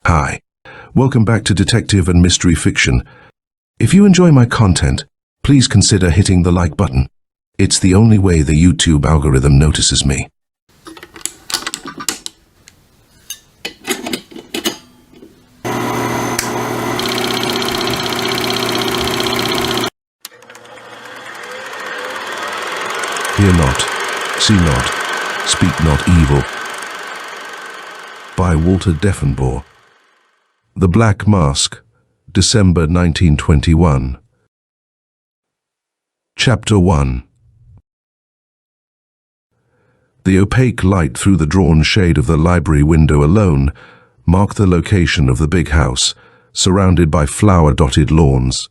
Hi, welcome back to Detective and Mystery Fiction. If you enjoy my content, please consider hitting the like button. It's the only way the YouTube algorithm notices me. Hear not, see not, speak not evil. By Walter Deffenbaugh. The Black Mask, December 1921. Chapter 1. The opaque light through the drawn shade of the library window alone marked the location of the big house, surrounded by flower-dotted lawns.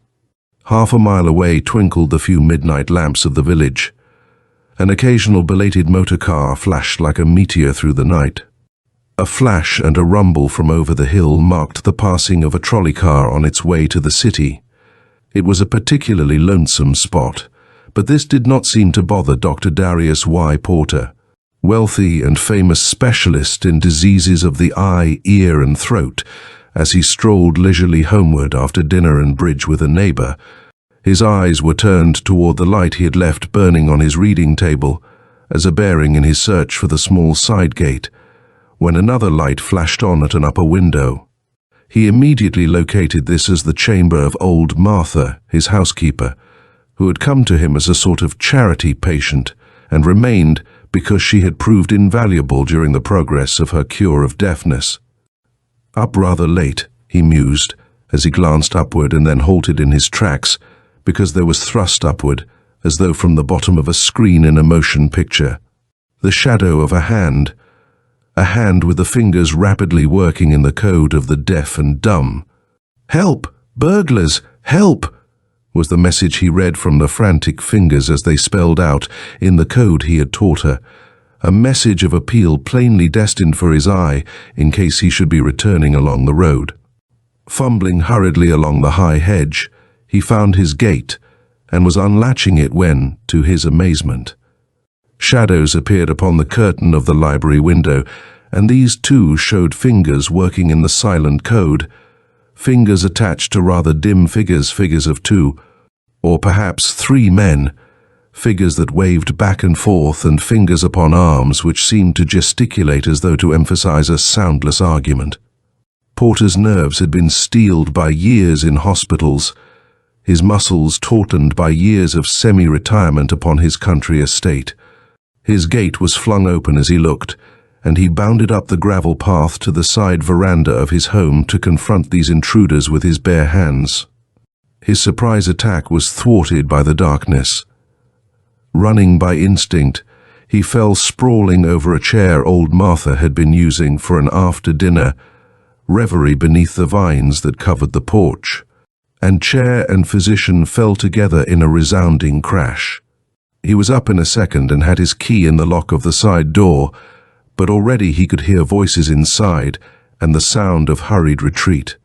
Half a mile away twinkled the few midnight lamps of the village. An occasional belated motor car flashed like a meteor through the night. A flash and a rumble from over the hill marked the passing of a trolley car on its way to the city. It was a particularly lonesome spot, but this did not seem to bother Dr. Darius Y. Porter, wealthy and famous specialist in diseases of the eye, ear and throat. As he strolled leisurely homeward after dinner and bridge with a neighbor, his eyes were turned toward the light he had left burning on his reading table as a bearing in his search for the small side gate, when another light flashed on at an upper window. He immediately located this as the chamber of old Martha, his housekeeper, who had come to him as a sort of charity patient and remained because she had proved invaluable during the progress of her cure of deafness. Up rather late, he mused, as he glanced upward and then halted in his tracks, because there was thrust upward, as though from the bottom of a screen in a motion picture, the shadow of a hand with the fingers rapidly working in the code of the deaf and dumb. "Help! Burglars! Help!" was the message he read from the frantic fingers as they spelled out, in the code he had taught her, a message of appeal plainly destined for his eye in case he should be returning along the road. Fumbling hurriedly along the high hedge, he found his gate and was unlatching it when, to his amazement, shadows appeared upon the curtain of the library window, and these too showed fingers working in the silent code, fingers attached to rather dim figures of two, or perhaps three men, figures that waved back and forth, and fingers upon arms which seemed to gesticulate as though to emphasize a soundless argument. Porter's nerves had been steeled by years in hospitals, his muscles tautened by years of semi-retirement upon his country estate. His gate was flung open as he looked, and he bounded up the gravel path to the side veranda of his home to confront these intruders with his bare hands. His surprise attack was thwarted by the darkness. Running by instinct, he fell sprawling over a chair old Martha had been using for an after-dinner reverie beneath the vines that covered the porch, and chair and physician fell together in a resounding crash. He was up in a second and had his key in the lock of the side door, but already he could hear voices inside and the sound of hurried retreat.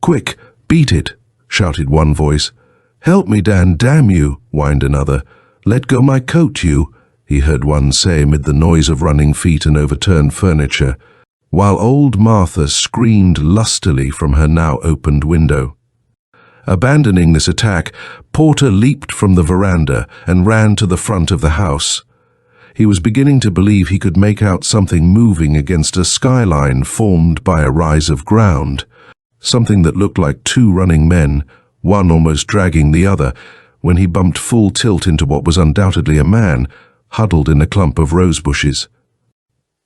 "Quick, beat it!" shouted one voice. "Help me, Dan, damn you!" whined another. "Let go my coat, you!" he heard one say amid the noise of running feet and overturned furniture, while old Martha screamed lustily from her now opened window. Abandoning this attack, Porter leaped from the veranda and ran to the front of the house. He was beginning to believe he could make out something moving against a skyline formed by a rise of ground, something that looked like two running men, one almost dragging the other, when he bumped full tilt into what was undoubtedly a man, huddled in a clump of rose bushes.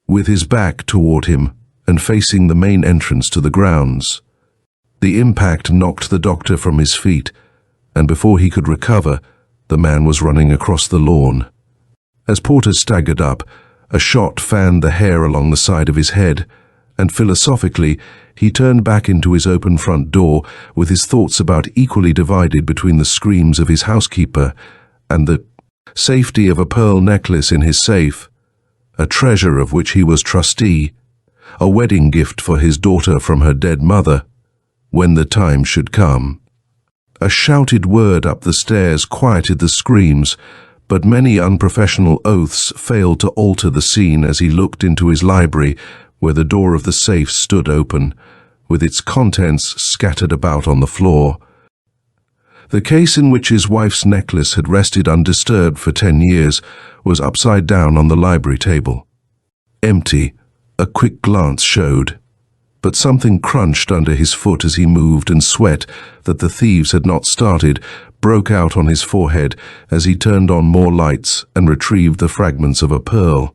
With his back toward him and facing the main entrance to the grounds, the impact knocked the doctor from his feet, and before he could recover, the man was running across the lawn. As Porter staggered up, a shot fanned the hair along the side of his head, and philosophically, he turned back into his open front door with his thoughts about equally divided between the screams of his housekeeper and the safety of a pearl necklace in his safe, a treasure of which he was trustee, a wedding gift for his daughter from her dead mother, when the time should come. A shouted word up the stairs quieted the screams, but many unprofessional oaths failed to alter the scene as he looked into his library, where the door of the safe stood open, with its contents scattered about on the floor. The case in which his wife's necklace had rested undisturbed for 10 years was upside down on the library table. Empty, a quick glance showed. But something crunched under his foot as he moved, and sweat that the thieves had not started broke out on his forehead as he turned on more lights and retrieved the fragments of a pearl.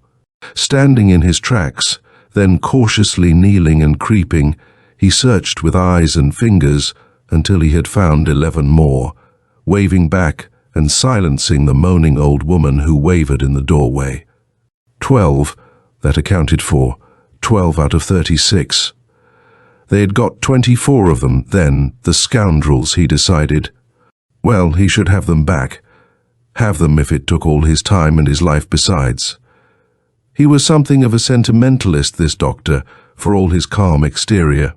Standing in his tracks, then cautiously kneeling and creeping, he searched with eyes and fingers until he had found 11 more, waving back and silencing the moaning old woman who wavered in the doorway. 12, that accounted for 12 out of 36. They had got 24 of them then, the scoundrels, he decided. Well, he should have them back. Have them if it took all his time and his life besides. He was something of a sentimentalist, this doctor, for all his calm exterior.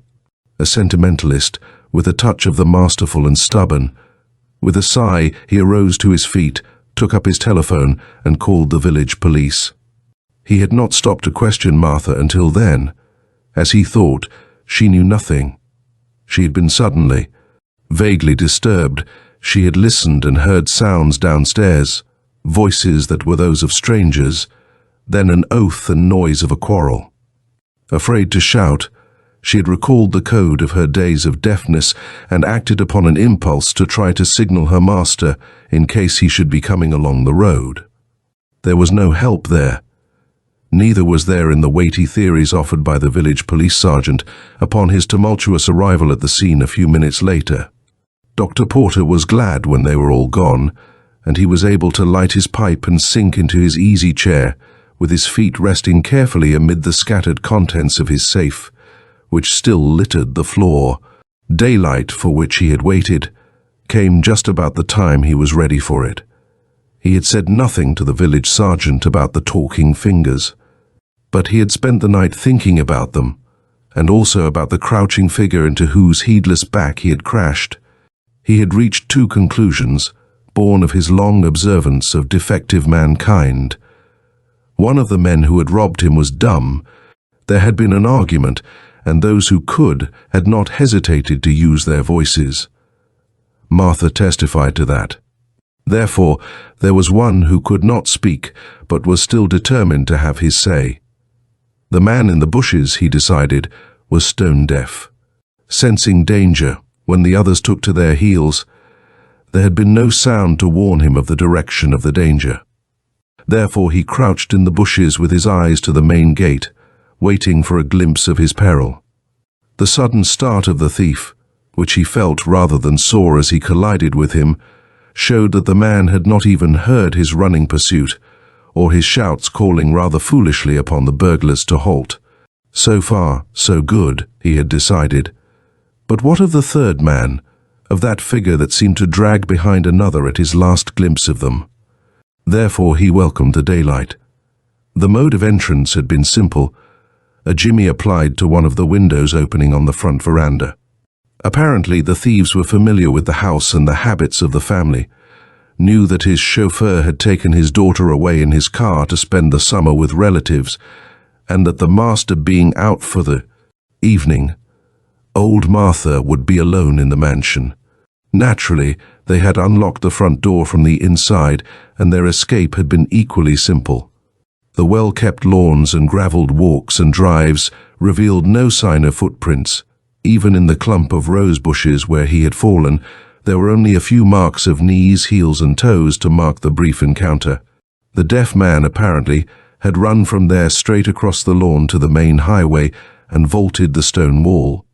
A sentimentalist with a touch of the masterful and stubborn. With a sigh, he arose to his feet, took up his telephone, and called the village police. He had not stopped to question Martha until then. As he thought, she knew nothing. She had been suddenly, vaguely disturbed. She had listened and heard sounds downstairs, voices that were those of strangers, then an oath and noise of a quarrel. Afraid to shout, she had recalled the code of her days of deafness and acted upon an impulse to try to signal her master in case he should be coming along the road. There was no help there. Neither was there in the weighty theories offered by the village police sergeant upon his tumultuous arrival at the scene a few minutes later. Dr. Porter was glad when they were all gone, and he was able to light his pipe and sink into his easy chair, with his feet resting carefully amid the scattered contents of his safe, which still littered the floor. Daylight, for which he had waited, came just about the time he was ready for it. He had said nothing to the village sergeant about the talking fingers, but he had spent the night thinking about them, and also about the crouching figure into whose heedless back he had crashed. He had reached 2 conclusions, born of his long observance of defective mankind. One of the men who had robbed him was dumb. There had been an argument, and those who could had not hesitated to use their voices. Martha testified to that. Therefore, there was one who could not speak, but was still determined to have his say. The man in the bushes, he decided, was stone deaf. Sensing danger, when the others took to their heels, there had been no sound to warn him of the direction of the danger. Therefore he crouched in the bushes with his eyes to the main gate, waiting for a glimpse of his peril. The sudden start of the thief, which he felt rather than saw as he collided with him, showed that the man had not even heard his running pursuit, or his shouts calling rather foolishly upon the burglars to halt. So far, so good, he had decided. But what of the third man, of that figure that seemed to drag behind another at his last glimpse of them? Therefore he welcomed the daylight. The mode of entrance had been simple. A jimmy applied to one of the windows opening on the front veranda. Apparently the thieves were familiar with the house and the habits of the family, knew that his chauffeur had taken his daughter away in his car to spend the summer with relatives, and that the master being out for the evening, old Martha would be alone in the mansion. Naturally, they had unlocked the front door from the inside, and their escape had been equally simple. The well-kept lawns and gravelled walks and drives revealed no sign of footprints. Even in the clump of rose bushes where he had fallen, there were only a few marks of knees, heels and toes to mark the brief encounter. The deaf man, apparently, had run from there straight across the lawn to the main highway and vaulted the stone wall.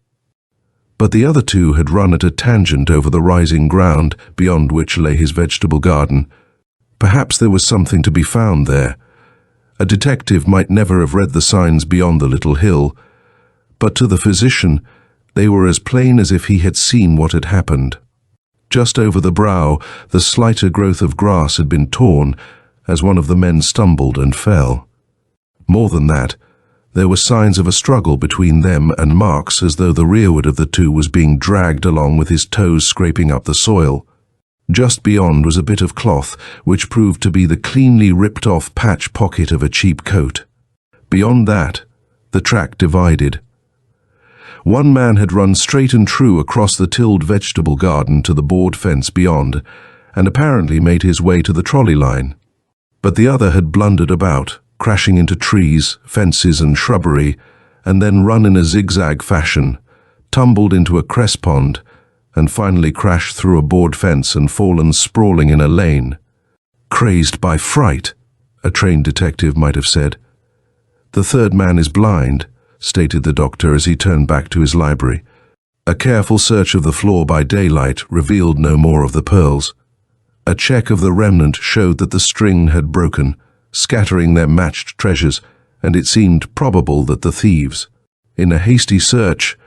But the other 2 had run at a tangent over the rising ground beyond which lay his vegetable garden. Perhaps there was something to be found there. A detective might never have read the signs beyond the little hill, but to the physician, they were as plain as if he had seen what had happened. Just over the brow, the slighter growth of grass had been torn as one of the men stumbled and fell. More than that, there were signs of a struggle between them and marks as though the rearward of the 2 was being dragged along with his toes scraping up the soil. Just beyond was a bit of cloth which proved to be the cleanly ripped-off patch pocket of a cheap coat. Beyond that, the track divided. One man had run straight and true across the tilled vegetable garden to the board fence beyond, and apparently made his way to the trolley line. But the other had blundered about, crashing into trees, fences and shrubbery, and then run in a zigzag fashion, tumbled into a cress pond, and finally crashed through a board fence and fallen sprawling in a lane. Crazed by fright, a trained detective might have said. The third man is blind, stated the doctor as he turned back to his library. A careful search of the floor by daylight revealed no more of the pearls. A check of the remnant showed that the string had broken, scattering their matched treasures, and it seemed probable that the thieves, in a hasty search,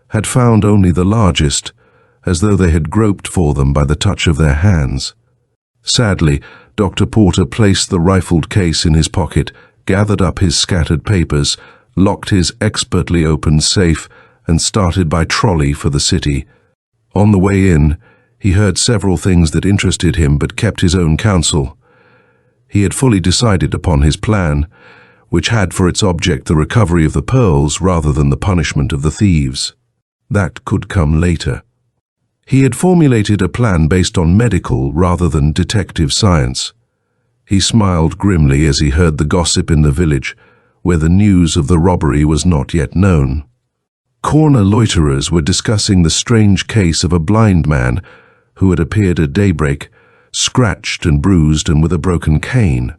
had found only the largest, as though they had groped for them by the touch of their hands. Sadly, Dr. Porter placed the rifled case in his pocket, gathered up his scattered papers, locked his expertly opened safe, and started by trolley for the city. On the way in, he heard several things that interested him but kept his own counsel. He had fully decided upon his plan, which had for its object the recovery of the pearls rather than the punishment of the thieves. That could come later. He had formulated a plan based on medical rather than detective science. He smiled grimly as he heard the gossip in the village, where the news of the robbery was not yet known. Corner loiterers were discussing the strange case of a blind man who had appeared at daybreak, scratched and bruised and with a broken cane,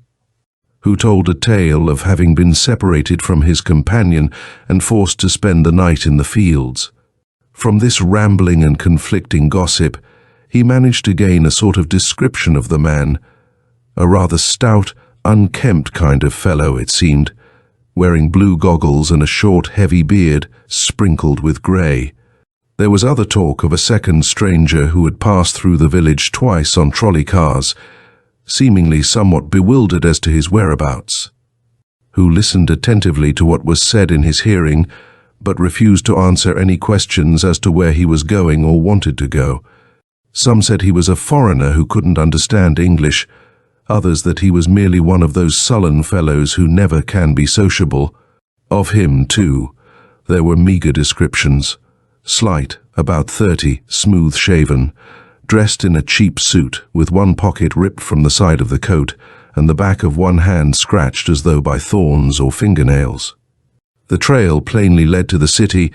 who told a tale of having been separated from his companion and forced to spend the night in the fields. From this rambling and conflicting gossip, he managed to gain a sort of description of the man, a rather stout, unkempt kind of fellow, it seemed, wearing blue goggles and a short, heavy beard sprinkled with grey. There was other talk of a second stranger who had passed through the village twice on trolley cars, seemingly somewhat bewildered as to his whereabouts, who listened attentively to what was said in his hearing, but refused to answer any questions as to where he was going or wanted to go. Some said he was a foreigner who couldn't understand English, others that he was merely one of those sullen fellows who never can be sociable. Of him, too, there were meagre descriptions. Slight, about 30, smooth-shaven, dressed in a cheap suit, with one pocket ripped from the side of the coat, and the back of one hand scratched as though by thorns or fingernails. The trail plainly led to the city,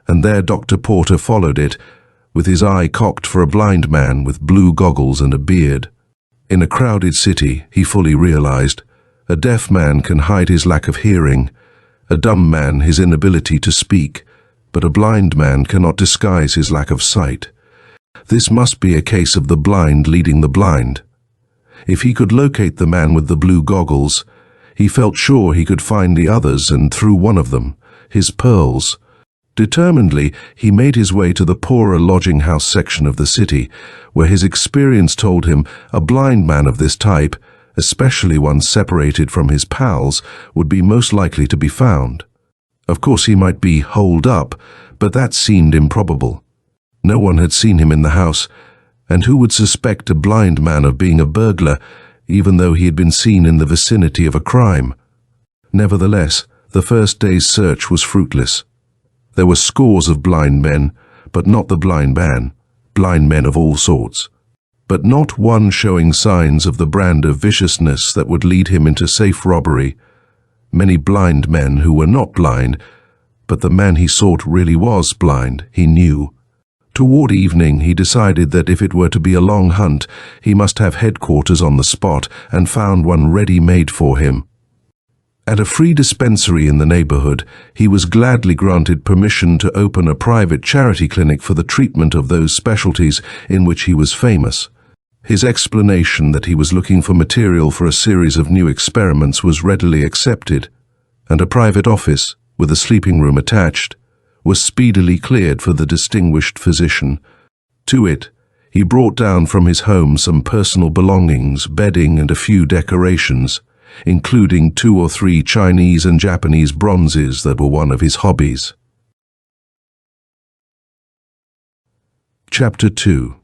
and there Dr. Porter followed it, with his eye cocked for a blind man with blue goggles and a beard. In a crowded city, he fully realized, a deaf man can hide his lack of hearing, a dumb man his inability to speak, but a blind man cannot disguise his lack of sight. This must be a case of the blind leading the blind. If he could locate the man with the blue goggles, he felt sure he could find the others, and through one of them, his pearls. Determinedly, he made his way to the poorer lodging house section of the city, where his experience told him a blind man of this type, especially one separated from his pals, would be most likely to be found. Of course, he might be holed up, but that seemed improbable. No one had seen him in the house, and who would suspect a blind man of being a burglar, even though he had been seen in the vicinity of a crime? Nevertheless, the first day's search was fruitless. There were scores of blind men, but not the blind man, blind men of all sorts, but not one showing signs of the brand of viciousness that would lead him into safe robbery. Many blind men who were not blind, but the man he sought really was blind, he knew. Toward evening, he decided that if it were to be a long hunt, he must have headquarters on the spot, and found one ready-made for him. At a free dispensary in the neighborhood, he was gladly granted permission to open a private charity clinic for the treatment of those specialties in which he was famous. His explanation that he was looking for material for a series of new experiments was readily accepted, and a private office, with a sleeping room attached, was speedily cleared for the distinguished physician. To it, he brought down from his home some personal belongings, bedding and a few decorations, including 2 or 3 Chinese and Japanese bronzes that were one of his hobbies. Chapter 2.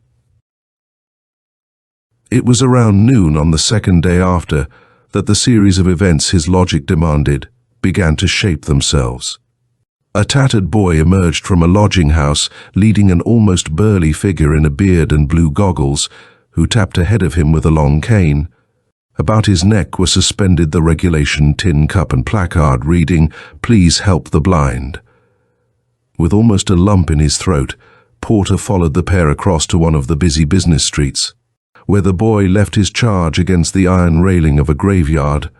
It was around noon on the second day after that the series of events his logic demanded began to shape themselves. A tattered boy emerged from a lodging house, leading an almost burly figure in a beard and blue goggles, who tapped ahead of him with a long cane. About his neck were suspended the regulation tin cup and placard reading, "Please help the blind." With almost a lump in his throat, Porter followed the pair across to one of the busy business streets, where the boy left his charge against the iron railing of a graveyard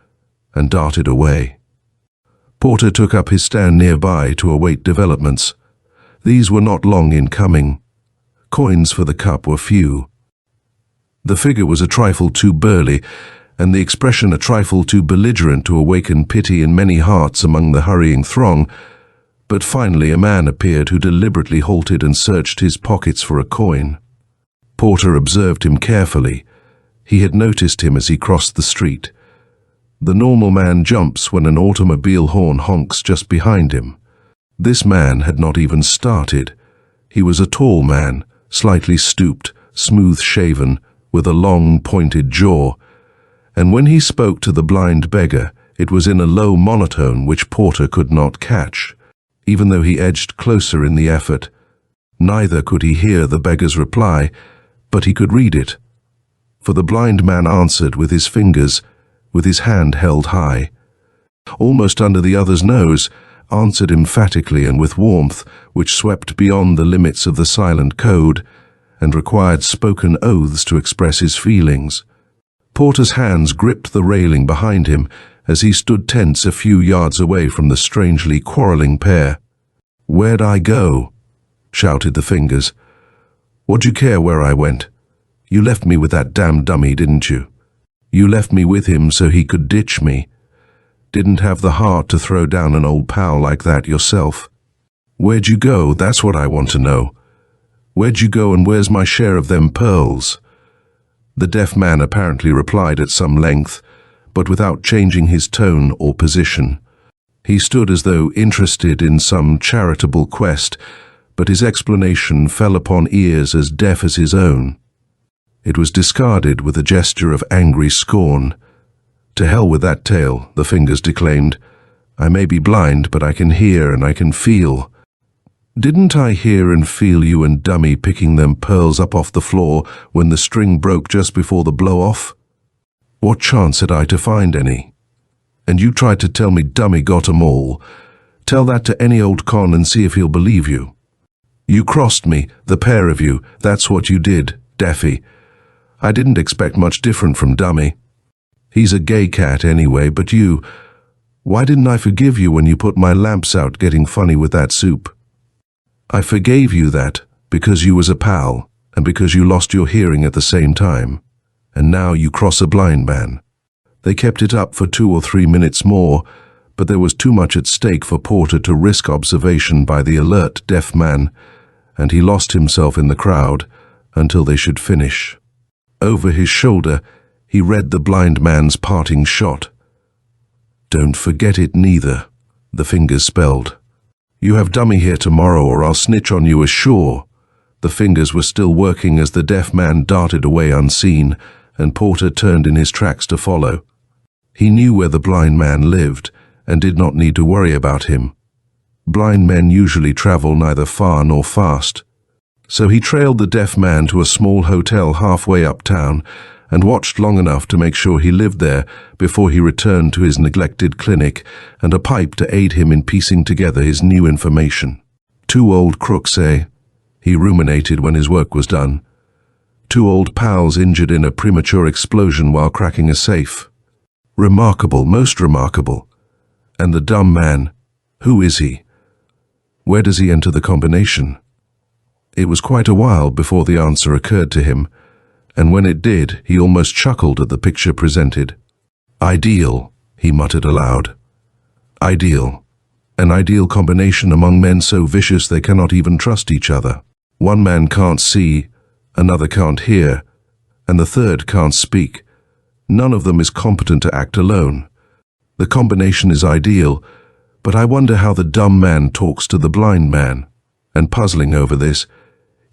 and darted away. Porter took up his stand nearby to await developments. These were not long in coming. Coins for the cup were few. The figure was a trifle too burly, and the expression a trifle too belligerent to awaken pity in many hearts among the hurrying throng, but finally a man appeared who deliberately halted and searched his pockets for a coin. Porter observed him carefully. He had noticed him as he crossed the street. The normal man jumps when an automobile horn honks just behind him. This man had not even started. He was a tall man, slightly stooped, smooth-shaven, with a long, pointed jaw, and when he spoke to the blind beggar, it was in a low monotone which Porter could not catch, even though he edged closer in the effort. Neither could he hear the beggar's reply, but he could read it. For the blind man answered with his fingers, with his hand held high. Almost under the other's nose, answered emphatically and with warmth which swept beyond the limits of the silent code and required spoken oaths to express his feelings. Porter's hands gripped the railing behind him as he stood tense a few yards away from the strangely quarreling pair. "Where'd I go?" shouted the fingers. "What'd you care where I went? You left me with that damn dummy, didn't you? You left me with him so he could ditch me. Didn't have the heart to throw down an old pal like that yourself. Where'd you go? That's what I want to know. Where'd you go and where's my share of them pearls?" The deaf man apparently replied at some length, but without changing his tone or position. He stood as though interested in some charitable quest, but his explanation fell upon ears as deaf as his own. It was discarded with a gesture of angry scorn. "To hell with that tale," the fingers declaimed. "I may be blind, but I can hear and I can feel. Didn't I hear and feel you and Dummy picking them pearls up off the floor when the string broke just before the blow-off? What chance had I to find any? And you tried to tell me Dummy got 'em all. Tell that to any old con and see if he'll believe you. You crossed me, the pair of you, that's what you did, Daffy. I didn't expect much different from Dummy. He's a gay cat anyway, but you... Why didn't I forgive you when you put my lamps out getting funny with that soup? I forgave you that because you was a pal and because you lost your hearing at the same time. And now you cross a blind man. They kept it up for 2 or 3 minutes more, but there was too much at stake for Porter to risk observation by the alert deaf man, and he lost himself in the crowd until they should finish. Over his shoulder, he read the blind man's parting shot. "Don't forget it neither," the fingers spelled. "You have Dummy here tomorrow or I'll snitch on you ashore." The fingers were still working as the deaf man darted away unseen, and Porter turned in his tracks to follow. He knew where the blind man lived and did not need to worry about him. Blind men usually travel neither far nor fast. So he trailed the deaf man to a small hotel halfway uptown and watched long enough to make sure he lived there before he returned to his neglected clinic and a pipe to aid him in piecing together his new information. 2 old crooks, eh? He ruminated when his work was done. 2 old pals injured in a premature explosion while cracking a safe. Remarkable, most remarkable. And the dumb man, who is he? Where does he enter the combination? It was quite a while before the answer occurred to him, and when it did, he almost chuckled at the picture presented. "Ideal," he muttered aloud. "Ideal. An ideal combination among men so vicious they cannot even trust each other. One man can't see, another can't hear, and the third can't speak. None of them is competent to act alone. The combination is ideal, but I wonder how the dumb man talks to the blind man." And puzzling over this,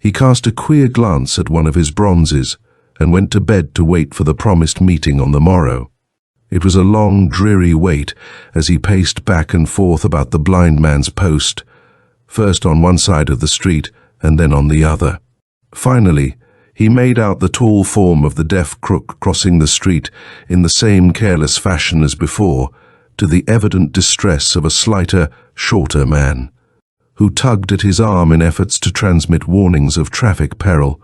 he cast a queer glance at one of his bronzes and went to bed to wait for the promised meeting on the morrow. It was a long, dreary wait as he paced back and forth about the blind man's post, first on one side of the street and then on the other. Finally, he made out the tall form of the deaf crook crossing the street in the same careless fashion as before, to the evident distress of a slighter, shorter man, who tugged at his arm in efforts to transmit warnings of traffic peril.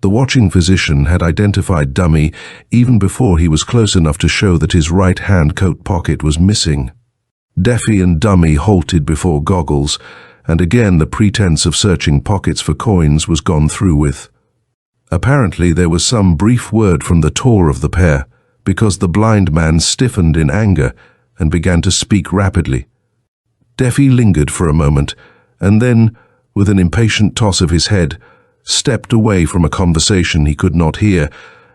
The watching physician had identified Dummy even before he was close enough to show that his right-hand coat pocket was missing. Deffy and Dummy halted before Goggles, and again the pretense of searching pockets for coins was gone through with. Apparently there was some brief word from the taller of the pair, because the blind man stiffened in anger and began to speak rapidly. Deffy lingered for a moment, and then, with an impatient toss of his head, stepped away from a conversation he could not hear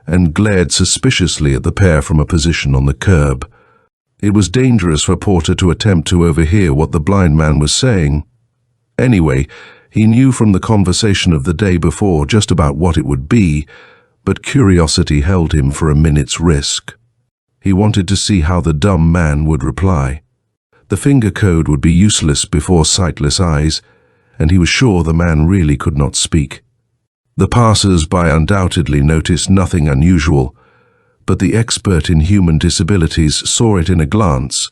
and glared suspiciously at the pair from a position on the curb. It was dangerous for Porter to attempt to overhear what the blind man was saying. Anyway, he knew from the conversation of the day before just about what it would be, but curiosity held him for a minute's risk. He wanted to see how the dumb man would reply. The finger code would be useless before sightless eyes, and he was sure the man really could not speak. The passers-by undoubtedly noticed nothing unusual, but the expert in human disabilities saw it in a glance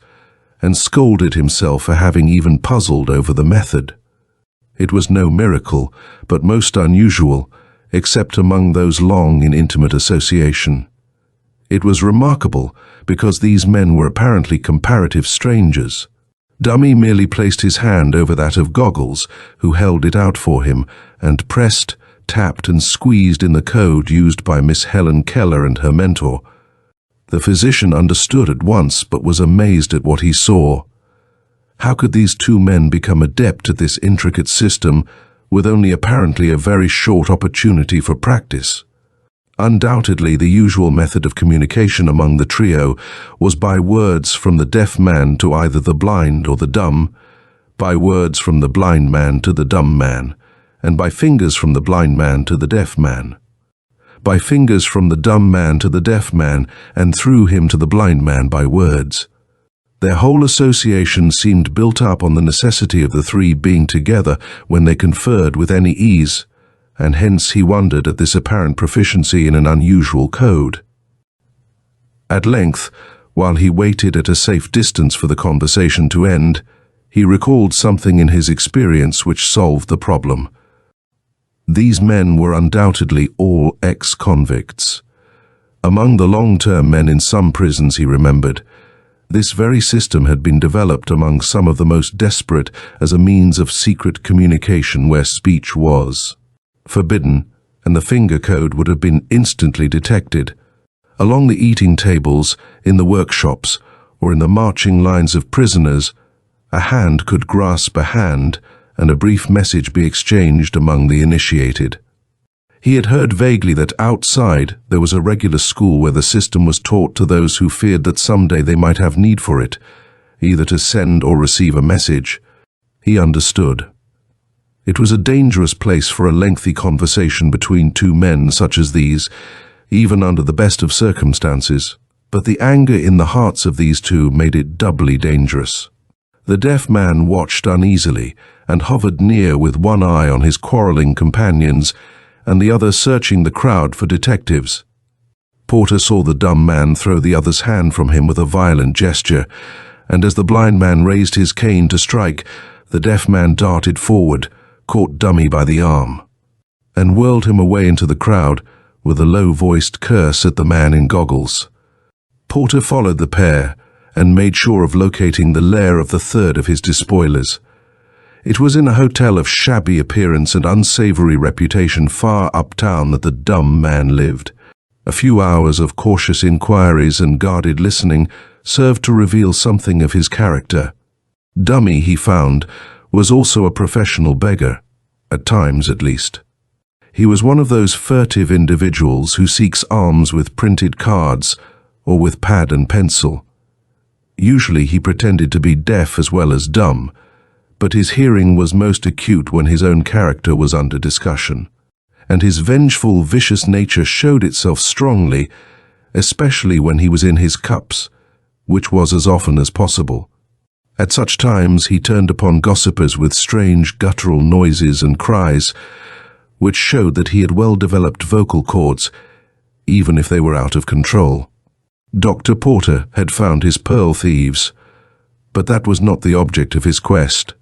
and scolded himself for having even puzzled over the method. It was no miracle, but most unusual, except among those long in intimate association. It was remarkable because these men were apparently comparative strangers. Dummy merely placed his hand over that of Goggles, who held it out for him, and pressed, tapped and squeezed in the code used by Miss Helen Keller and her mentor. The physician understood at once, but was amazed at what he saw. How could these two men become adept at this intricate system with only apparently a very short opportunity for practice? Undoubtedly, the usual method of communication among the trio was by words from the deaf man to either the blind or the dumb, by words from the blind man to the dumb man, and by fingers from the blind man to the deaf man, by fingers from the dumb man to the deaf man, and through him to the blind man by words. Their whole association seemed built up on the necessity of the three being together when they conferred with any ease, and hence he wondered at this apparent proficiency in an unusual code. At length, while he waited at a safe distance for the conversation to end, he recalled something in his experience which solved the problem. These men were undoubtedly all ex-convicts. Among the long-term men in some prisons, he remembered, this very system had been developed among some of the most desperate as a means of secret communication where speech was forbidden, and the finger code would have been instantly detected. Along the eating tables, in the workshops, or in the marching lines of prisoners, a hand could grasp a hand and a brief message be exchanged among the initiated. He had heard vaguely that outside there was a regular school where the system was taught to those who feared that someday they might have need for it, either to send or receive a message. He understood. It was a dangerous place for a lengthy conversation between two men such as these, even under the best of circumstances, but the anger in the hearts of these two made it doubly dangerous. The deaf man watched uneasily and hovered near with one eye on his quarreling companions and the other searching the crowd for detectives. Porter saw the dumb man throw the other's hand from him with a violent gesture, and as the blind man raised his cane to strike, the deaf man darted forward, caught Dummy by the arm, and whirled him away into the crowd with a low-voiced curse at the man in Goggles. Porter followed the pair and made sure of locating the lair of the third of his despoilers. It was in a hotel of shabby appearance and unsavory reputation far uptown that the dumb man lived. A few hours of cautious inquiries and guarded listening served to reveal something of his character. Dummy, he found, was also a professional beggar, at times at least. He was one of those furtive individuals who seeks alms with printed cards or with pad and pencil. Usually he pretended to be deaf as well as dumb, but his hearing was most acute when his own character was under discussion, and his vengeful, vicious nature showed itself strongly, especially when he was in his cups, which was as often as possible. At such times he turned upon gossipers with strange guttural noises and cries, which showed that he had well-developed vocal cords, even if they were out of control. Dr. Porter had found his pearl thieves, but that was not the object of his quest.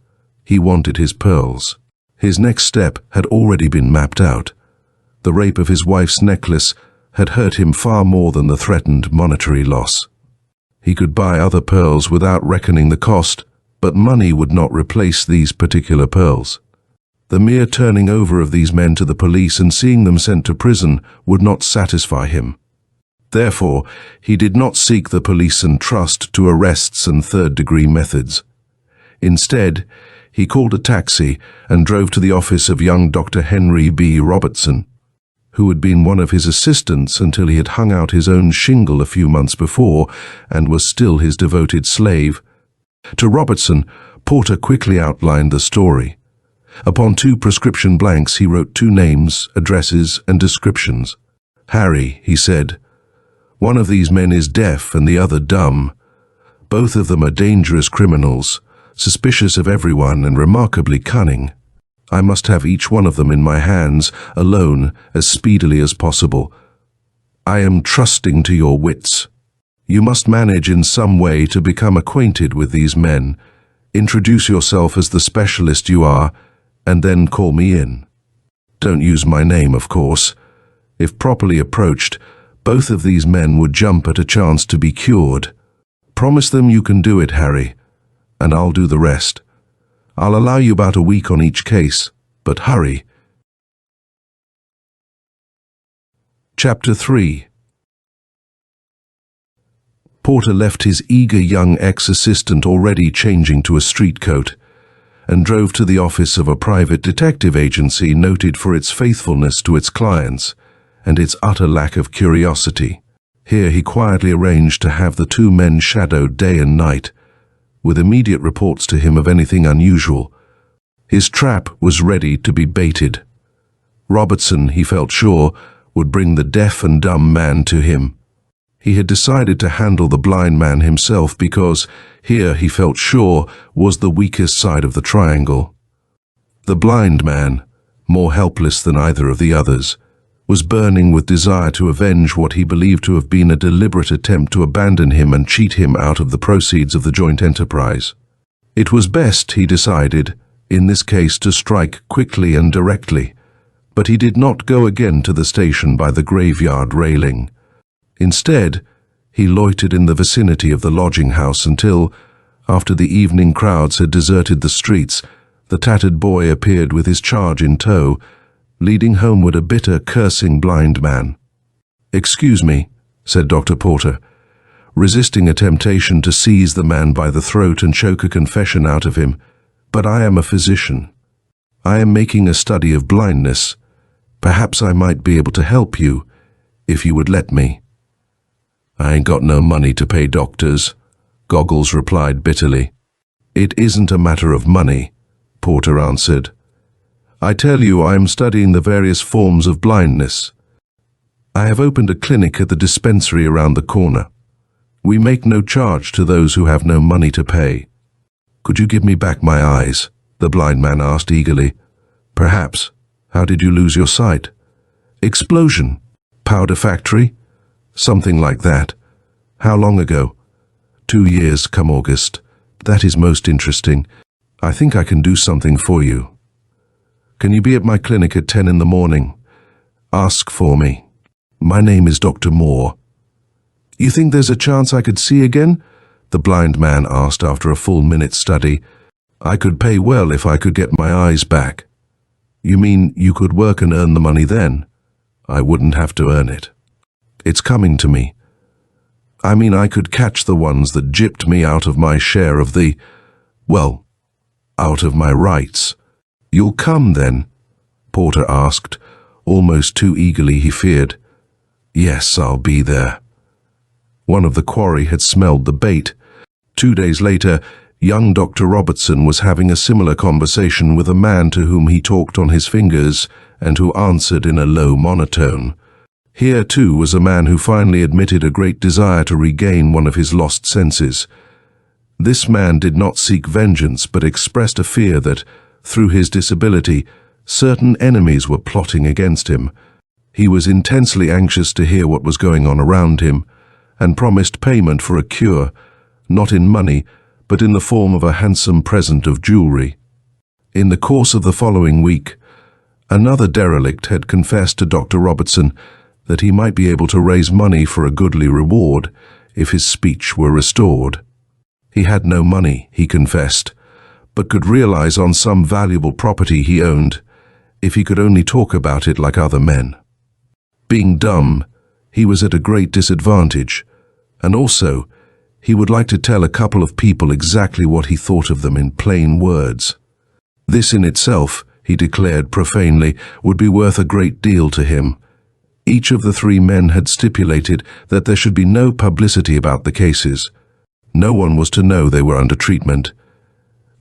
He wanted his pearls. His next step had already been mapped out. The rape of his wife's necklace had hurt him far more than the threatened monetary loss. He could buy other pearls without reckoning the cost, but money would not replace these particular pearls. The mere turning over of these men to the police and seeing them sent to prison would not satisfy him. Therefore, he did not seek the police and trust to arrests and third-degree methods. Instead, he called a taxi and drove to the office of young Dr. Henry B. Robertson, who had been one of his assistants until he had hung out his own shingle a few months before and was still his devoted slave. To Robertson, Porter quickly outlined the story. Upon 2 prescription blanks he wrote 2 names, addresses, and descriptions. "Harry," he said, "one of these men is deaf and the other dumb. Both of them are dangerous criminals, suspicious of everyone and remarkably cunning. I must have each one of them in my hands, alone, as speedily as possible. I am trusting to your wits. You must manage in some way to become acquainted with these men. Introduce yourself as the specialist you are, and then call me in. Don't use my name, of course. If properly approached, both of these men would jump at a chance to be cured. Promise them you can do it, Harry, and I'll do the rest. I'll allow you about a week on each case, but hurry." Chapter 3. Porter left his eager young ex-assistant already changing to a street coat, and drove to the office of a private detective agency noted for its faithfulness to its clients and its utter lack of curiosity. Here he quietly arranged to have the 2 men shadowed day and night, with immediate reports to him of anything unusual. His trap was ready to be baited. Robertson, he felt sure, would bring the deaf and dumb man to him. He had decided to handle the blind man himself because here, he felt sure, was the weakest side of the triangle. The blind man, more helpless than either of the others, was burning with desire to avenge what he believed to have been a deliberate attempt to abandon him and cheat him out of the proceeds of the joint enterprise. It was best, he decided, in this case to strike quickly and directly, but he did not go again to the station by the graveyard railing. Instead, he loitered in the vicinity of the lodging house until, after the evening crowds had deserted the streets, the tattered boy appeared with his charge in tow, leading homeward a bitter, cursing blind man. "Excuse me," said Dr. Porter, resisting a temptation to seize the man by the throat and choke a confession out of him, "but I am a physician. I am making a study of blindness. Perhaps I might be able to help you, if you would let me." "I ain't got no money to pay doctors," Goggles replied bitterly. "It isn't a matter of money," Porter answered. "I tell you, I am studying the various forms of blindness. I have opened a clinic at the dispensary around the corner. We make no charge to those who have no money to pay." "Could you give me back my eyes?" the blind man asked eagerly. "Perhaps. How did you lose your sight?" "Explosion. Powder factory? Something like that." "How long ago?" 2 years, come August. "That is most interesting. I think I can do something for you. Can you be at my clinic at 10 in the morning? Ask for me. My name is Dr. Moore." "You think there's a chance I could see again?" the blind man asked after a full minute's study. "I could pay well if I could get my eyes back." "You mean you could work and earn the money then?" "I wouldn't have to earn it. It's coming to me. I mean, I could catch the ones that gypped me out of my share of the, well, out of my rights." "You'll come then?" Porter asked, almost too eagerly he feared. "Yes, I'll be there." One of the quarry had smelled the bait. 2 days later, young Dr. Robertson was having a similar conversation with a man to whom he talked on his fingers and who answered in a low monotone. Here, too, was a man who finally admitted a great desire to regain one of his lost senses. This man did not seek vengeance, but expressed a fear that, through his disability, certain enemies were plotting against him. He was intensely anxious to hear what was going on around him, and promised payment for a cure, not in money, but in the form of a handsome present of jewelry. In the course of the following week, another derelict had confessed to Dr. Robertson that he might be able to raise money for a goodly reward if his speech were restored. He had no money, he confessed, but could realize on some valuable property he owned if he could only talk about it like other men. Being dumb, he was at a great disadvantage, and also he would like to tell a couple of people exactly what he thought of them in plain words. This in itself, he declared profanely, would be worth a great deal to him. Each of the three men had stipulated that there should be no publicity about the cases. No one was to know they were under treatment.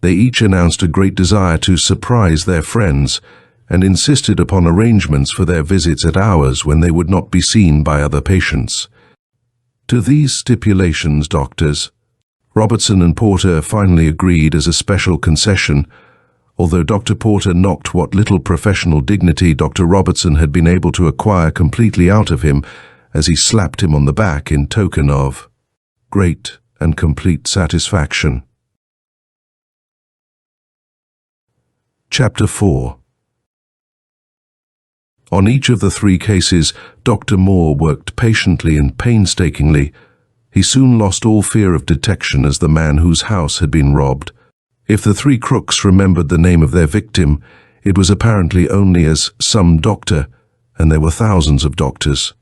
They each announced a great desire to surprise their friends and insisted upon arrangements for their visits at hours when they would not be seen by other patients. To these stipulations, doctors, Robertson and Porter finally agreed as a special concession, although Dr. Porter knocked what little professional dignity Dr. Robertson had been able to acquire completely out of him as he slapped him on the back in token of great and complete satisfaction. Chapter 4. On each of the three cases, Dr. Moore worked patiently and painstakingly. He soon lost all fear of detection as the man whose house had been robbed. If the three crooks remembered the name of their victim, it was apparently only as some doctor, and there were thousands of doctors.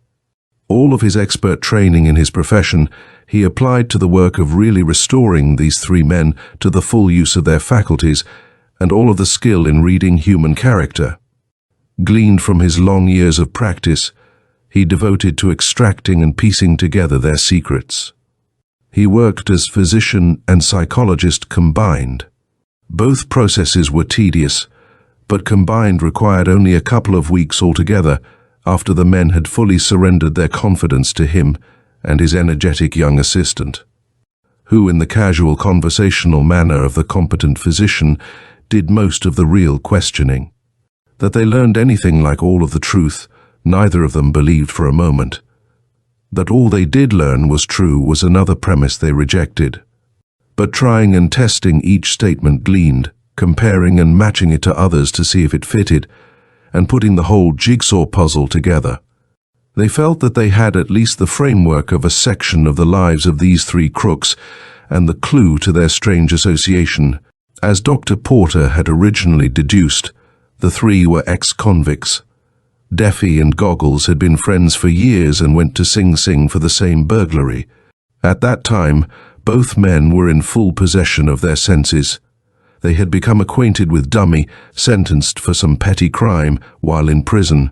All of his expert training in his profession he applied to the work of really restoring these three men to the full use of their faculties, and all of the skill in reading human character. Gleaned from his long years of practice, he devoted to extracting and piecing together their secrets. He worked as physician and psychologist combined. Both processes were tedious, but combined required only a couple of weeks altogether after the men had fully surrendered their confidence to him and his energetic young assistant, who, in the casual conversational manner of the competent physician, did most of the real questioning. That they learned anything like all of the truth, neither of them believed for a moment. That all they did learn was true was another premise they rejected. But trying and testing each statement gleaned, comparing and matching it to others to see if it fitted, and putting the whole jigsaw puzzle together. They felt that they had at least the framework of a section of the lives of these three crooks and the clue to their strange association. As Dr. Porter had originally deduced, the three were ex-convicts. Deffy and Goggles had been friends for years and went to Sing Sing for the same burglary. At that time, both men were in full possession of their senses. They had become acquainted with Dummy, sentenced for some petty crime while in prison,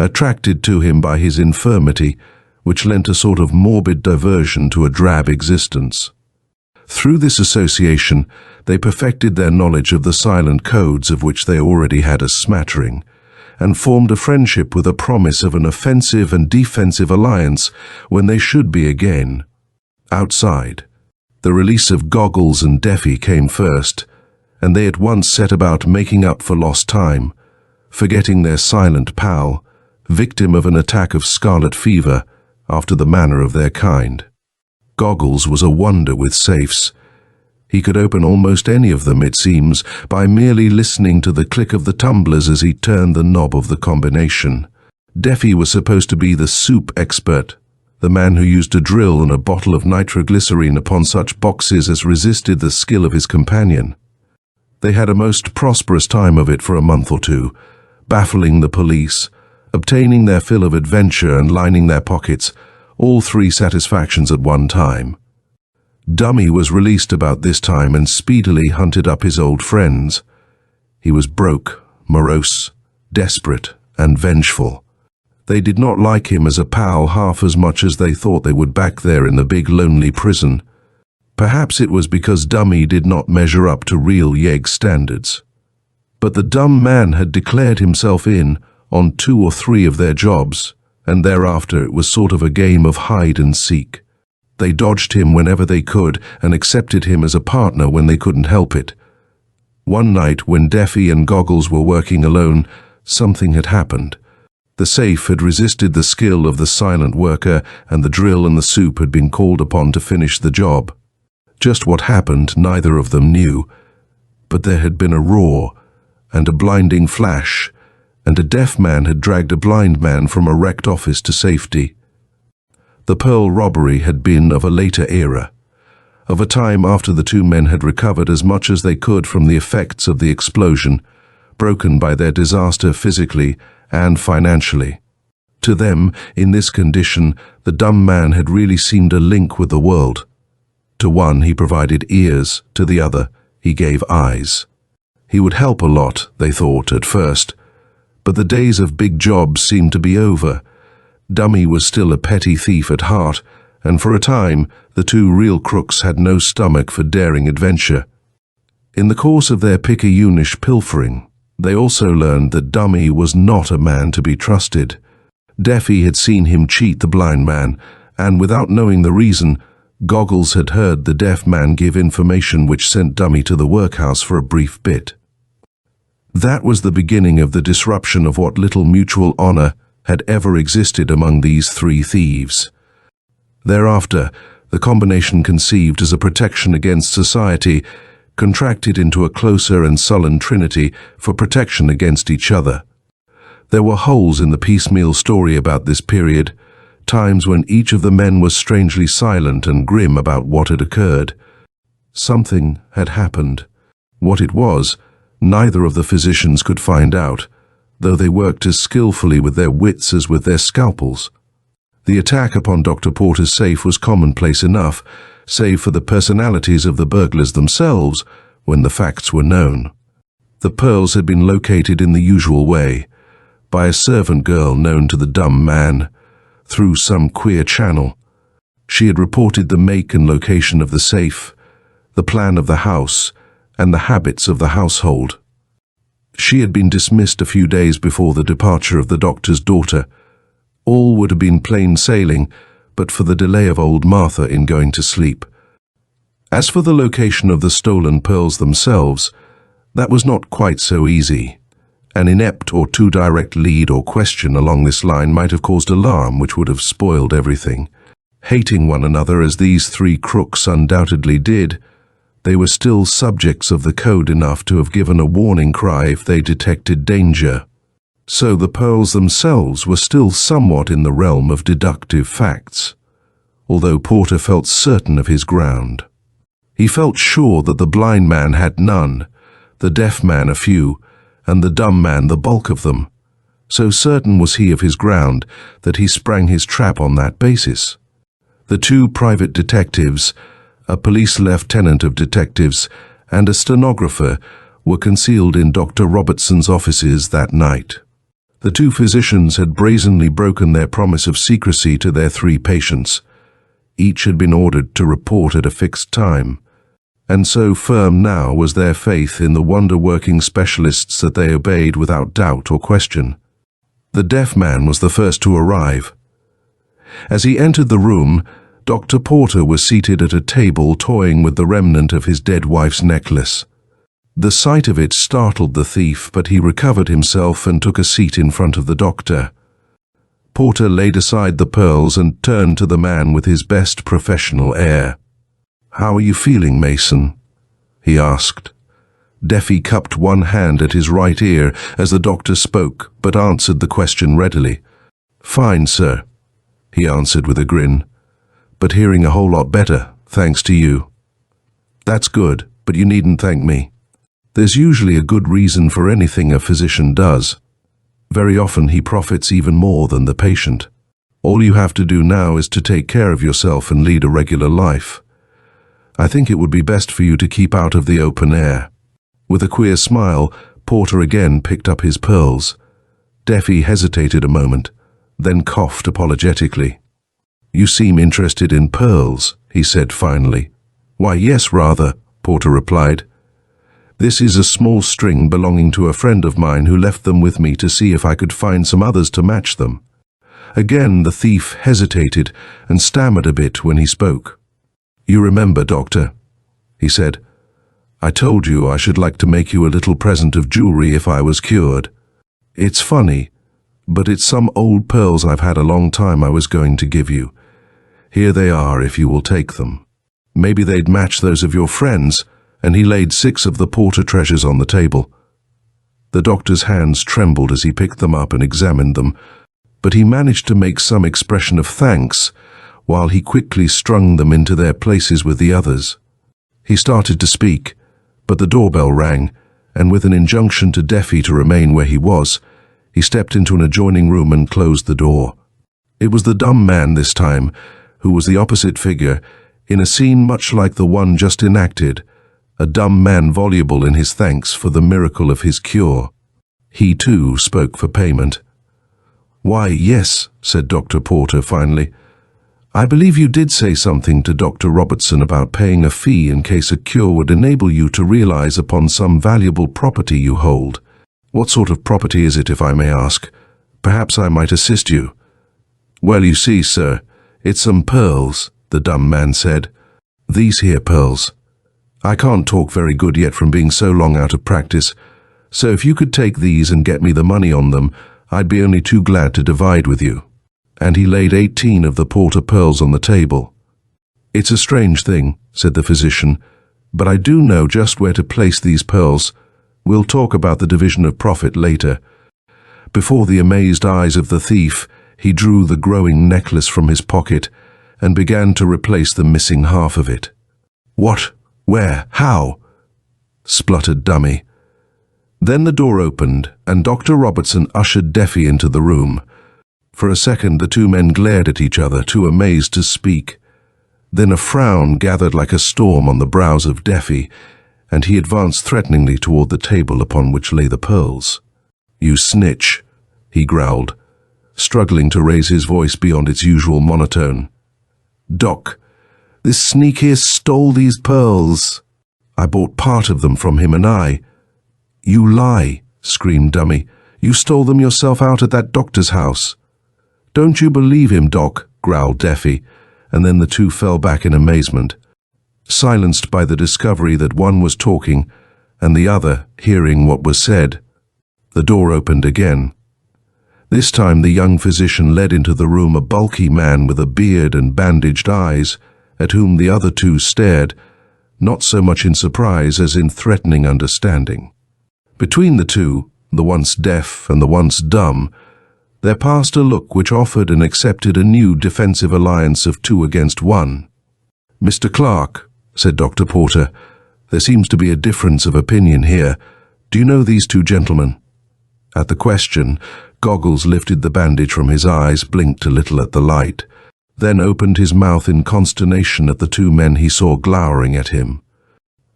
attracted to him by his infirmity, which lent a sort of morbid diversion to a drab existence. Through this association, they perfected their knowledge of the silent codes of which they already had a smattering, and formed a friendship with a promise of an offensive and defensive alliance when they should be again. Outside, the release of Goggles and Deffy came first, and they at once set about making up for lost time, forgetting their silent pal, victim of an attack of scarlet fever after the manner of their kind. Goggles was a wonder with safes. He could open almost any of them, it seems, by merely listening to the click of the tumblers as he turned the knob of the combination. Deffy was supposed to be the soup expert, the man who used a drill and a bottle of nitroglycerine upon such boxes as resisted the skill of his companion. They had a most prosperous time of it for a month or two, baffling the police, obtaining their fill of adventure and lining their pockets, all three satisfactions at one time. Dummy was released about this time and speedily hunted up his old friends. He was broke, morose, desperate, and vengeful. They did not like him as a pal half as much as they thought they would back there in the big lonely prison. Perhaps it was because Dummy did not measure up to real Yeg standards. But the dumb man had declared himself in on 2 or 3 of their jobs, and thereafter it was sort of a game of hide and seek. They dodged him whenever they could and accepted him as a partner when they couldn't help it. One night, when Deffy and Goggles were working alone, something had happened. The safe had resisted the skill of the silent worker, and the drill and the soup had been called upon to finish the job. Just what happened, neither of them knew, but there had been a roar and a blinding flash, and a deaf man had dragged a blind man from a wrecked office to safety. The pearl robbery had been of a later era, of a time after the two men had recovered as much as they could from the effects of the explosion, broken by their disaster physically and financially. To them, in this condition, the dumb man had really seemed a link with the world. To one he provided ears, to the other he gave eyes. He would help a lot, they thought at first, but the days of big jobs seemed to be over. Dummy was still a petty thief at heart, and for a time the two real crooks had no stomach for daring adventure. In the course of their picayunish pilfering, they also learned that Dummy was not a man to be trusted. Deffy had seen him cheat the blind man, and without knowing the reason, Goggles had heard the deaf man give information which sent Dummy to the workhouse for a brief bit. That was the beginning of the disruption of what little mutual honor had ever existed among these three thieves. Thereafter, the combination conceived as a protection against society contracted into a closer and sullen trinity for protection against each other. There were holes in the piecemeal story about this period, times when each of the men was strangely silent and grim about what had occurred. Something had happened. What it was, neither of the physicians could find out, though they worked as skillfully with their wits as with their scalpels. The attack upon Dr. Porter's safe was commonplace enough, save for the personalities of the burglars themselves, when the facts were known. The pearls had been located in the usual way, by a servant girl known to the dumb man, through some queer channel. She had reported the make and location of the safe, the plan of the house, and the habits of the household. She had been dismissed a few days before the departure of the doctor's daughter. All would have been plain sailing, but for the delay of old Martha in going to sleep. As for the location of the stolen pearls themselves, that was not quite so easy. An inept or too direct lead or question along this line might have caused alarm which would have spoiled everything. Hating one another as these three crooks undoubtedly did, they were still subjects of the code enough to have given a warning cry if they detected danger. So the pearls themselves were still somewhat in the realm of deductive facts, although Porter felt certain of his ground. He felt sure that the blind man had none, the deaf man a few, and the dumb man the bulk of them. So certain was he of his ground that he sprang his trap on that basis. The two private detectives, a police lieutenant of detectives, and a stenographer were concealed in Dr. Robertson's offices that night. The two physicians had brazenly broken their promise of secrecy to their three patients. Each had been ordered to report at a fixed time, and so firm now was their faith in the wonder-working specialists that they obeyed without doubt or question. The deaf man was the first to arrive. As he entered the room, Dr. Porter was seated at a table toying with the remnant of his dead wife's necklace. The sight of it startled the thief, but he recovered himself and took a seat in front of the doctor. Porter laid aside the pearls and turned to the man with his best professional air. "How are you feeling, Mason?" he asked. Deffy cupped one hand at his right ear as the doctor spoke, but answered the question readily. "Fine, sir," he answered with a grin, "but hearing a whole lot better, thanks to you." "That's good, but you needn't thank me. There's usually a good reason for anything a physician does. Very often he profits even more than the patient. All you have to do now is to take care of yourself and lead a regular life. I think it would be best for you to keep out of the open air." With a queer smile, Porter again picked up his pearls. Deffy hesitated a moment, then coughed apologetically. "You seem interested in pearls," he said finally. "Why, yes, rather," Porter replied. "This is a small string belonging to a friend of mine who left them with me to see if I could find some others to match them. Again the thief hesitated and stammered a bit when he spoke. "You remember, Doctor," he said, "I told you I should like to make you a little present of jewelry if I was cured. It's funny, but it's some old pearls I've had a long time I was going to give you. Here they are if you will take them. Maybe they'd match those of your friends," and he laid 6 of the Porter treasures on the table. The doctor's hands trembled as he picked them up and examined them, but he managed to make some expression of thanks while he quickly strung them into their places with the others. He started to speak, but the doorbell rang, and with an injunction to Deffy to remain where he was, he stepped into an adjoining room and closed the door. It was the dumb man this time, who was the opposite figure, in a scene much like the one just enacted, a dumb man voluble in his thanks for the miracle of his cure. He too spoke for payment. "Why, yes," said Dr. Porter finally. "I believe you did say something to Dr. Robertson about paying a fee in case a cure would enable you to realize upon some valuable property you hold. What sort of property is it, if I may ask? Perhaps I might assist you." "Well, you see, sir, it's some pearls," the dumb man said. "These here pearls. I can't talk very good yet from being so long out of practice, so if you could take these and get me the money on them, I'd be only too glad to divide with you." And he laid 18 of the Porter pearls on the table. "It's a strange thing," said the physician, "but I do know just where to place these pearls. We'll talk about the division of profit later." Before the amazed eyes of the thief, he drew the growing necklace from his pocket and began to replace the missing half of it. "What? Where? How?" spluttered Dummy. Then the door opened, and Dr. Robertson ushered Deffy into the room. For a second the two men glared at each other, too amazed to speak. Then a frown gathered like a storm on the brows of Deffy, and he advanced threateningly toward the table upon which lay the pearls. "You snitch," he growled, struggling to raise his voice beyond its usual monotone. "Doc, this sneak here stole these pearls. I bought part of them from him, and I—" "You lie," screamed Dummy. "You stole them yourself out at that doctor's house." "Don't you believe him, Doc?" growled Deffy, and then the two fell back in amazement, silenced by the discovery that one was talking and the other hearing what was said. The door opened again. This time the young physician led into the room a bulky man with a beard and bandaged eyes, at whom the other two stared, not so much in surprise as in threatening understanding. Between the two, the once deaf and the once dumb, there passed a look which offered and accepted a new defensive alliance of 2 against 1. "Mr. Clark," said Dr. Porter, "there seems to be a difference of opinion here. Do you know these 2 gentlemen?" At the question, Goggles lifted the bandage from his eyes, blinked a little at the light, then opened his mouth in consternation at the 2 men he saw glowering at him.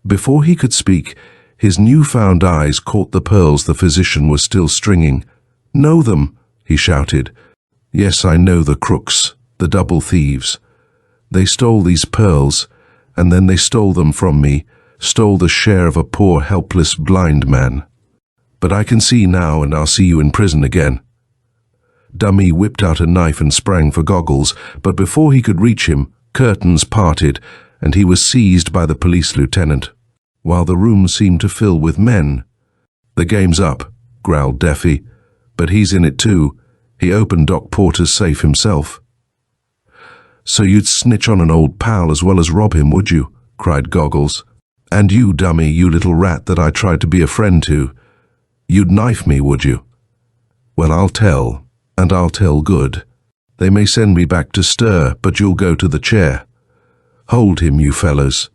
Before he could speak, his newfound eyes caught the pearls the physician was still stringing. "Know them!" he shouted. "Yes, I know the crooks, the double thieves. They stole these pearls, and then they stole them from me, stole the share of a poor, helpless, blind man. But I can see now, and I'll see you in prison again." Dummy whipped out a knife and sprang for Goggles, but before he could reach him, curtains parted, and he was seized by the police lieutenant, while the room seemed to fill with men. "The game's up," growled Deffy, "but he's in it too. He opened Doc Porter's safe himself." "So you'd snitch on an old pal as well as rob him, would you?" cried Goggles. "And you, Dummy, you little rat that I tried to be a friend to. You'd knife me, would you? Well, I'll tell, and I'll tell good. They may send me back to stir, but you'll go to the chair. Hold him, you fellows.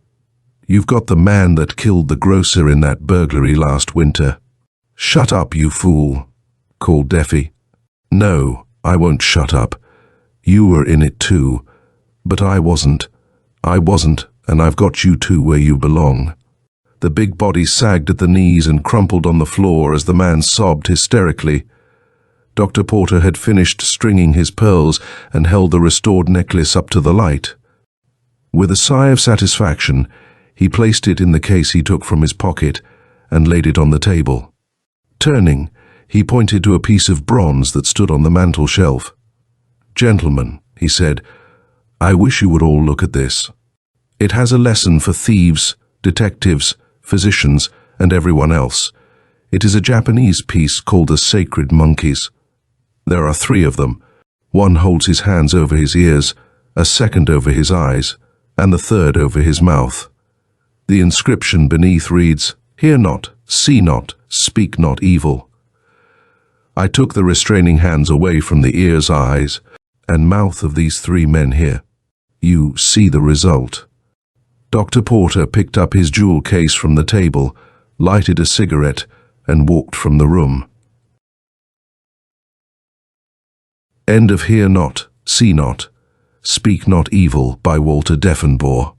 You've got the man that killed the grocer in that burglary last winter." "Shut up, you fool," called Deffy. "No, I won't shut up. You were in it too, but I wasn't. And I've got you two where you belong." The big body sagged at the knees and crumpled on the floor as the man sobbed hysterically. Dr. Porter had finished stringing his pearls and held the restored necklace up to the light. With a sigh of satisfaction, he placed it in the case he took from his pocket and laid it on the table. Turning, he pointed to a piece of bronze that stood on the mantel shelf. "Gentlemen," he said, "I wish you would all look at this. It has a lesson for thieves, detectives, physicians, and everyone else. It is a Japanese piece called The Sacred Monkeys. There are 3 of them. One holds his hands over his ears, a second over his eyes, and the third over his mouth. The inscription beneath reads, 'Hear not, see not, speak not evil.' I took the restraining hands away from the ears, eyes, and mouth of these 3 men here. You see the result." Dr. Porter picked up his jewel case from the table, lighted a cigarette, and walked from the room. End of Hear Not, See Not, Speak Not Evil by Walter Deffenbaugh.